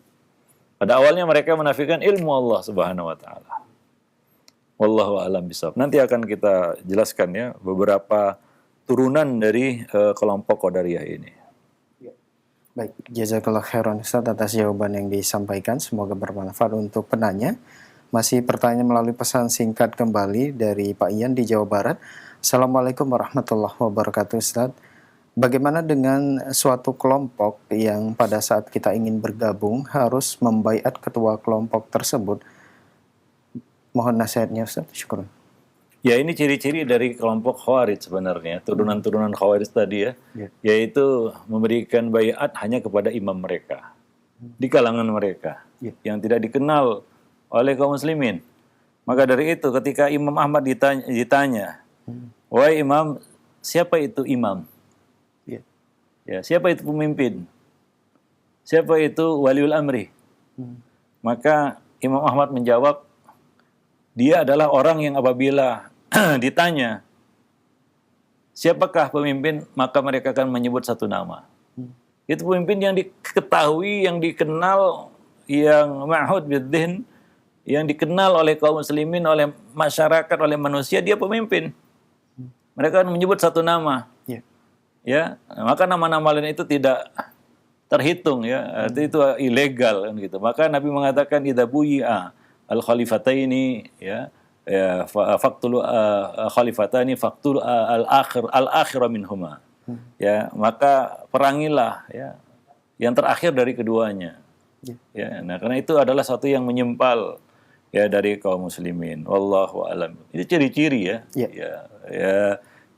Pada awalnya mereka menafikan ilmu Allah Subhanahu wa taala. Wallahu a'lam bishawab. Nanti akan kita jelaskan ya beberapa turunan dari kelompok Qadariyah ini. Baik, jazakallah khairan Ustaz atas jawaban yang disampaikan. Semoga bermanfaat untuk penanya. Masih pertanyaan melalui pesan singkat kembali dari Pak Ian di Jawa Barat. Assalamualaikum warahmatullahi wabarakatuh Ustaz. Bagaimana dengan suatu kelompok yang pada saat kita ingin bergabung harus membaiat ketua kelompok tersebut? Mohon nasihatnya Ustaz. Syukur. Ya, ini ciri-ciri dari kelompok Khawarij sebenarnya, turunan-turunan Khawarij tadi ya, yaitu memberikan baiat hanya kepada imam mereka, di kalangan mereka, yang tidak dikenal oleh kaum muslimin. Maka dari itu ketika Imam Ahmad ditanya, wahai imam, siapa itu imam? Ya, siapa itu pemimpin? Siapa itu waliul amri? Maka Imam Ahmad menjawab, dia adalah orang yang apabila ditanya siapakah pemimpin, maka mereka akan menyebut satu nama. Itu pemimpin yang diketahui, yang dikenal, yang ma'hud biddin, yang dikenal oleh kaum muslimin, oleh masyarakat, oleh manusia, dia pemimpin. Mereka akan menyebut satu nama. Ya, maka nama-nama lain itu tidak terhitung ya, itu ilegal kan gitu. Maka Nabi mengatakan idza buyi'a al-khalifataini ya, faktul khalifatani faktul al-akhir minhuma. Ya, maka perangilah ya yang terakhir dari keduanya. Ya, nah karena itu adalah satu yang menyempal ya dari kaum muslimin. Wallahu a'lam. Itu ciri-ciri ya.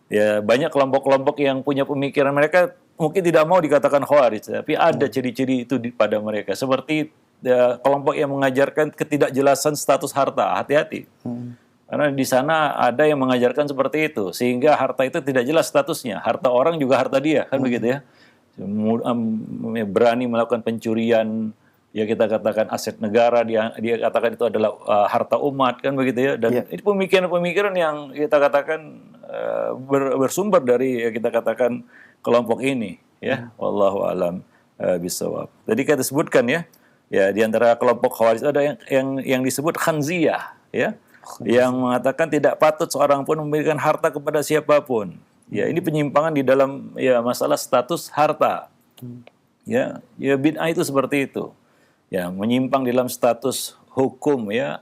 Ya banyak kelompok-kelompok yang punya pemikiran, mereka mungkin tidak mau dikatakan Khawarij, tapi ada ciri-ciri itu pada mereka. Seperti kelompok yang mengajarkan ketidakjelasan status harta, hati-hati. Karena di sana ada yang mengajarkan seperti itu, sehingga harta itu tidak jelas statusnya. Harta orang juga harta dia, kan begitu ya. Berani melakukan pencurian, ya kita katakan aset negara, dia katakan itu adalah harta umat, kan begitu ya. Dan itu pemikiran-pemikiran yang kita katakan bersumber dari ya kita katakan kelompok ini, ya. Wallahu alam bisawab. Tadi kita sebutkan ya di antara kelompok Khawarij ada yang disebut khanziyah, ya, yang mengatakan tidak patut seorang pun memberikan harta kepada siapapun. Ya, ini penyimpangan di dalam ya masalah status harta. Ya bid'ah itu seperti itu. Ya, menyimpang dalam status hukum ya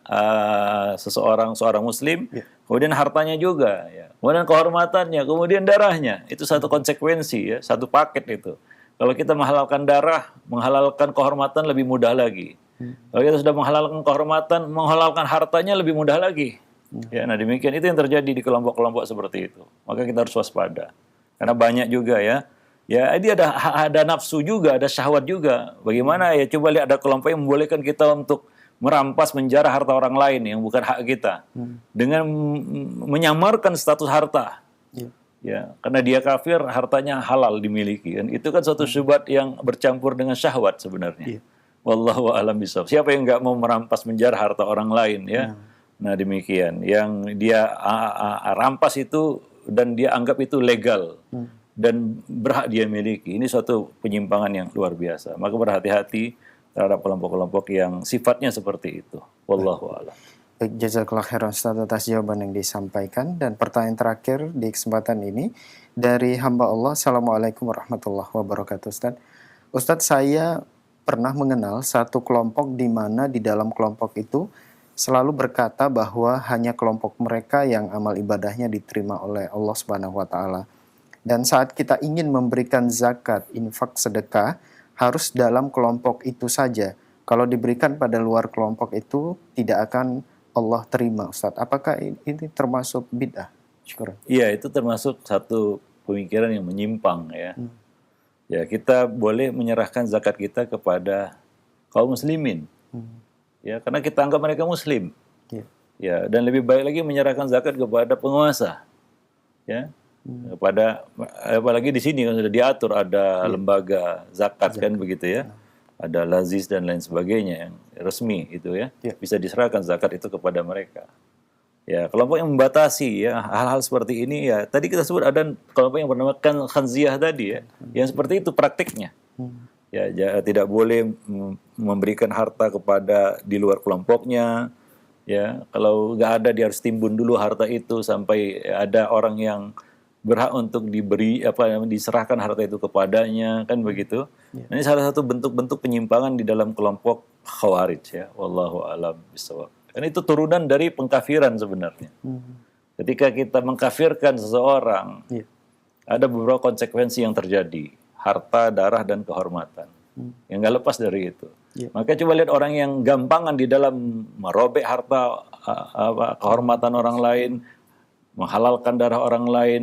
seorang muslim, kemudian hartanya juga ya. Kemudian kehormatannya, kemudian darahnya. Itu satu konsekuensi ya, satu paket itu. Kalau kita menghalalkan darah, menghalalkan kehormatan lebih mudah lagi. Kalau kita sudah menghalalkan kehormatan, menghalalkan hartanya lebih mudah lagi. Ya, nah demikian itu yang terjadi di kelompok-kelompok seperti itu. Maka kita harus waspada. Karena banyak juga ya. Ya, dia ada nafsu juga, ada syahwat juga. Bagaimana ya, coba lihat ada kelompok yang membolehkan kita untuk merampas, menjarah harta orang lain yang bukan hak kita. Dengan menyamarkan status harta. Ya, karena dia kafir, hartanya halal dimiliki. Dan itu kan suatu syubhat yang bercampur dengan syahwat sebenarnya. Wallahu a'lam bishawab. Siapa yang nggak mau merampas, menjarah harta orang lain ya? Nah demikian. Yang dia rampas itu dan dia anggap itu legal dan berhak dia miliki. Ini suatu penyimpangan yang luar biasa. Maka berhati-hati terhadap kelompok-kelompok yang sifatnya seperti itu. Wallahu a'lam. Baik, jazakallah khairan Ustaz atas jawaban yang disampaikan. Dan pertanyaan terakhir di kesempatan ini dari hamba Allah. Assalamualaikum warahmatullahi wabarakatuh Ustaz. Ustaz, saya pernah mengenal satu kelompok di mana di dalam kelompok itu selalu berkata bahwa hanya kelompok mereka yang amal ibadahnya diterima oleh Allah Subhanahu wa taala. Dan saat kita ingin memberikan zakat, infak, sedekah harus dalam kelompok itu saja. Kalau diberikan pada luar kelompok itu tidak akan Allah terima, Ustaz. Apakah ini termasuk bid'ah? Syukur. Iya, itu termasuk satu pemikiran yang menyimpang ya. Ya, kita boleh menyerahkan zakat kita kepada kaum muslimin. Ya, karena kita anggap mereka muslim. Ya, dan lebih baik lagi menyerahkan zakat kepada penguasa. Ya. Kepada apalagi di sini kan sudah diatur ada lembaga zakat kan begitu ya. Ada lazis dan lain sebagainya yang resmi itu ya. Bisa diserahkan zakat itu kepada mereka. Ya, kelompok yang membatasi ya hal-hal seperti ini ya. Tadi kita sebut ada kelompok yang bernama khanziyah tadi ya. Yang seperti itu praktiknya. Ya, tidak boleh memberikan harta kepada di luar kelompoknya. Ya, kalau nggak ada dia harus timbun dulu harta itu sampai ada orang yang berhak untuk diberi diserahkan harta itu kepadanya, kan begitu. Ya. Ini salah satu bentuk-bentuk penyimpangan di dalam kelompok Khawarij ya. Wallahu a'lam bishawab. Dan itu turunan dari pengkafiran sebenarnya. Ketika kita mengkafirkan seseorang, Ya. ada beberapa konsekuensi yang terjadi, harta, darah, dan kehormatan. Yang nggak lepas dari itu. Ya. Maka coba lihat orang yang gampangan di dalam merobek harta, kehormatan orang lain, menghalalkan darah orang lain,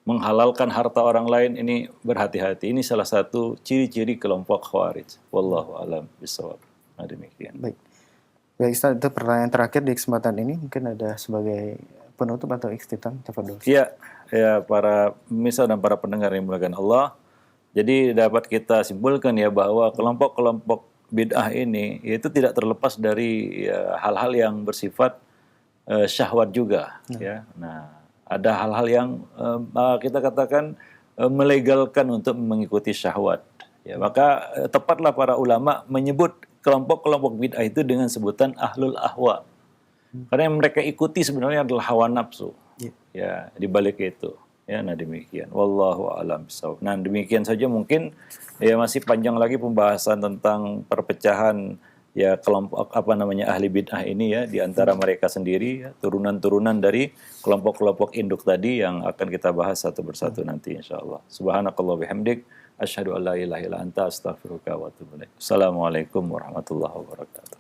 menghalalkan harta orang lain, ini berhati-hati. Ini salah satu ciri-ciri kelompok Khawarij. Wallahu a'lam bishawab. Nah, demikian. Baik. Baik, Ustaz, itu pertanyaan terakhir di kesempatan ini. Mungkin ada sebagai penutup atau ikhtitam, tafadhol. Ya, para pemirsa dan para pendengar yang dimuliakan Allah. Jadi dapat kita simpulkan ya bahwa kelompok-kelompok bid'ah ini itu tidak terlepas dari hal-hal yang bersifat syahwat juga. Ya. Nah, ada hal-hal yang kita katakan melegalkan untuk mengikuti syahwat. Ya, maka tepatlah para ulama menyebut kelompok-kelompok bid'ah itu dengan sebutan ahlul ahwa. Karena yang mereka ikuti sebenarnya adalah hawa nafsu. Ya, di balik itu. Ya, nah demikian. Wallahu a'lam bishawab. Nah, demikian saja mungkin ya masih panjang lagi pembahasan tentang perpecahan ya kelompok ahli bid'ah ini ya di antara mereka sendiri ya, turunan-turunan dari kelompok-kelompok induk tadi yang akan kita bahas satu persatu nanti insyaallah. Subhanakallah bihamdik asyhadu an la ilaha illa anta astaghfiruka wa atubu ilaik. Assalamualaikum warahmatullahi wabarakatuh.